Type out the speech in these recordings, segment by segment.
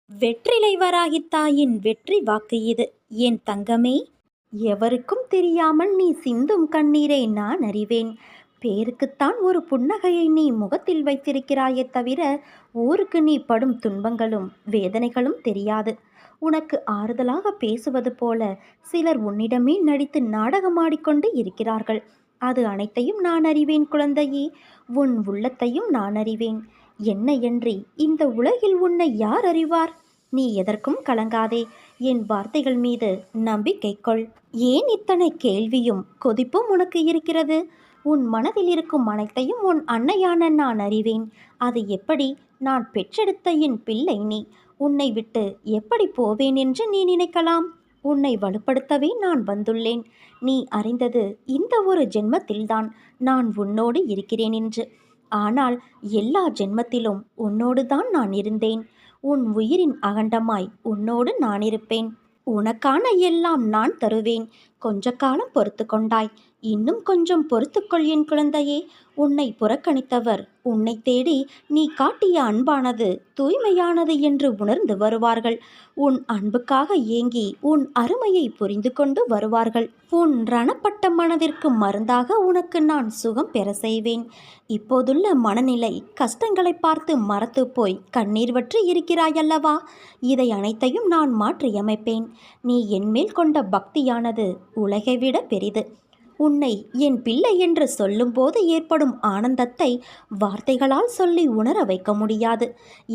வெற்றிலை வராகி தாயின் வெற்றி வாக்கு இது. என் தங்கமே, எவருக்கும் தெரியாமல் நீ சிந்தும் கண்ணீரை நான் அறிவேன். பேருக்குத்தான் ஒரு புன்னகையை நீ முகத்தில் வைத்திருக்கிறாயே தவிர ஊருக்கு நீ படும் துன்பங்களும் வேதனைகளும் தெரியாது. உனக்கு ஆறுதலாக பேசுவது போல சிலர் உன்னிடமே நடித்து நாடகமாடிக்கொண்டு இருக்கிறார்கள். அது அனைத்தையும் நான் அறிவேன் குழந்தையே. உன் உள்ளத்தையும் நான் அறிவேன். என்னையன்றி இந்த உலகில் உன்னை யார் அறிவார்? நீ எதற்கும் கலங்காதே. என் வார்த்தைகள் மீது நம்பிக்கை கொள். ஏன் இத்தனை கேள்வியும் கொதிப்பும் உனக்கு இருக்கிறது? உன் மனதில் இருக்கும் அனைத்தையும் உன் அன்னையான நான் அறிவேன். அது எப்படி? நான் பெற்றெடுத்த என் பிள்ளை நீ. உன்னை விட்டு எப்படி போவேன் என்று நீ நினைக்கலாம்? உன்னை வலுப்படுத்தவே நான் வந்துள்ளேன். நீ அறிந்தது இந்த ஒரு ஜென்மத்தில்தான் நான் உன்னோடு இருக்கிறேன் என்று. ஆனால் எல்லா ஜென்மத்திலும் உன்னோடு தான் நான் இருந்தேன். உன் உயிரின் அகண்டமாய் உன்னோடு நான் இருப்பேன். உனக்கான எல்லாம் நான் தருவேன். கொஞ்ச காலம் பொறுத்து கொண்டாய். இன்னும் கொஞ்சம் பொறுத்துக்கொள் என் குழந்தையே. உன்னை புறக்கணித்தவர் உன்னை தேடி நீ காட்டிய அன்பானது தூய்மையானது என்று உணர்ந்து வருவார்கள். உன் அன்புக்காக ஏங்கி உன் அருமையை புரிந்து கொண்டு வருவார்கள். உன் ரணப்பட்ட மனதிற்கு மருந்தாக உனக்கு நான் சுகம் பெற செய்வேன். இப்போதுள்ள மனநிலை கஷ்டங்களை பார்த்து மறத்து போய் கண்ணீர் வற்றி இருக்கிறாயல்லவா? இதை அனைத்தையும் நான் மாற்றியமைப்பேன். நீ என்மேல் கொண்ட பக்தியானது உலகை விட பெரிது. உன்னை என் பிள்ளை என்று சொல்லும்போது ஏற்படும் ஆனந்தத்தை வார்த்தைகளால் சொல்லி உணர வைக்க முடியாது.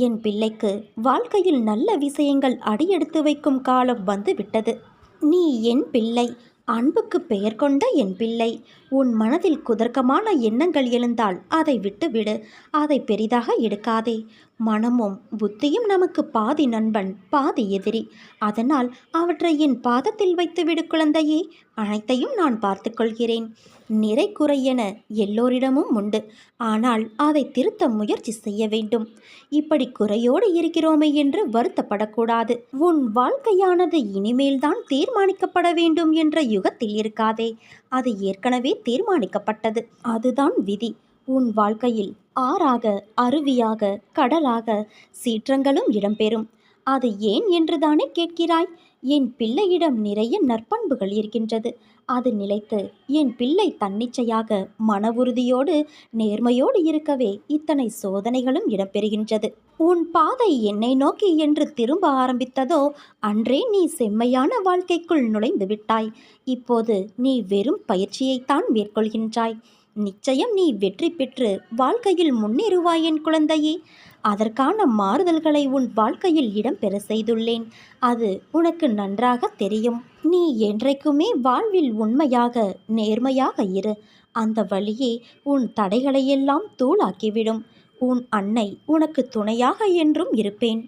என் பிள்ளைக்கு வாழ்க்கையில் நல்ல விஷயங்கள் அடியெடுத்து வைக்கும் காலம் வந்துவிட்டது. நீ என் பிள்ளை, அன்புக்கு பெயர் கொண்ட என் பிள்ளை. உன் மனதில் குதர்க்கமான எண்ணங்கள் எழுந்தால் அதை விட்டுவிடு. அதை பெரிதாக எடுக்காதே. மனமும் புத்தியும் நமக்கு பாதி நண்பன் பாதி எதிரி. அதனால் அவற்றை என் பாதத்தில் வைத்துவிடு குழந்தையே. அனைத்தையும் நான் பார்த்து கொள்கிறேன். நிறை குறை என எல்லோரிடமும் உண்டு. ஆனால் அதை திருத்த முயற்சி செய்ய வேண்டும். இப்படி குறையோடு இருக்கிறோமே என்று வருத்தப்படக்கூடாது. உன் வாழ்க்கையானது இனிமேல்தான் தீர்மானிக்கப்பட வேண்டும் என்ற யுகத்தில் இருக்காதே. அது ஏற்கனவே தீர்மானிக்கப்பட்டது. அதுதான் விதி. உன் வாழ்க்கையில் ஆறாக, அருவியாக, கடலாக சீற்றங்களும் இடம்பெறும். அது ஏன் என்றுதானே கேட்கிறாய்? என் பிள்ளையிடம் நிறைய நற்பண்புகள் இருக்கின்றது. அது நிலைத்து என் பிள்ளை தன்னிச்சையாக மன உறுதியோடு நேர்மையோடு இருக்கவே இத்தனை சோதனைகளும் இடம்பெறுகின்றது. உன் பாதை என்னை நோக்கி என்று திரும்ப ஆரம்பித்ததோ அன்றே நீ செம்மையான வாழ்க்கைக்குள் நுழைந்து விட்டாய். இப்போது நீ வெறும் பயிற்சியைத்தான் மேற்கொள்கின்றாய். நிச்சயம் நீ வெற்றி பெற்று வாழ்க்கையில் முன்னேறுவாய் என் குழந்தையே. அதற்கான மாறுதல்களை உன் வாழ்க்கையில் இடம்பெற செய்துள்ளேன். அது உனக்கு நன்றாக தெரியும். நீ என்றைக்குமே வாழ்வில் உண்மையாக நேர்மையாக இரு. அந்த வழியே உன் தடைகளையெல்லாம் தூளாக்கிவிடும். உன் அன்னை உனக்கு துணையாக என்றும் இருப்பேன்.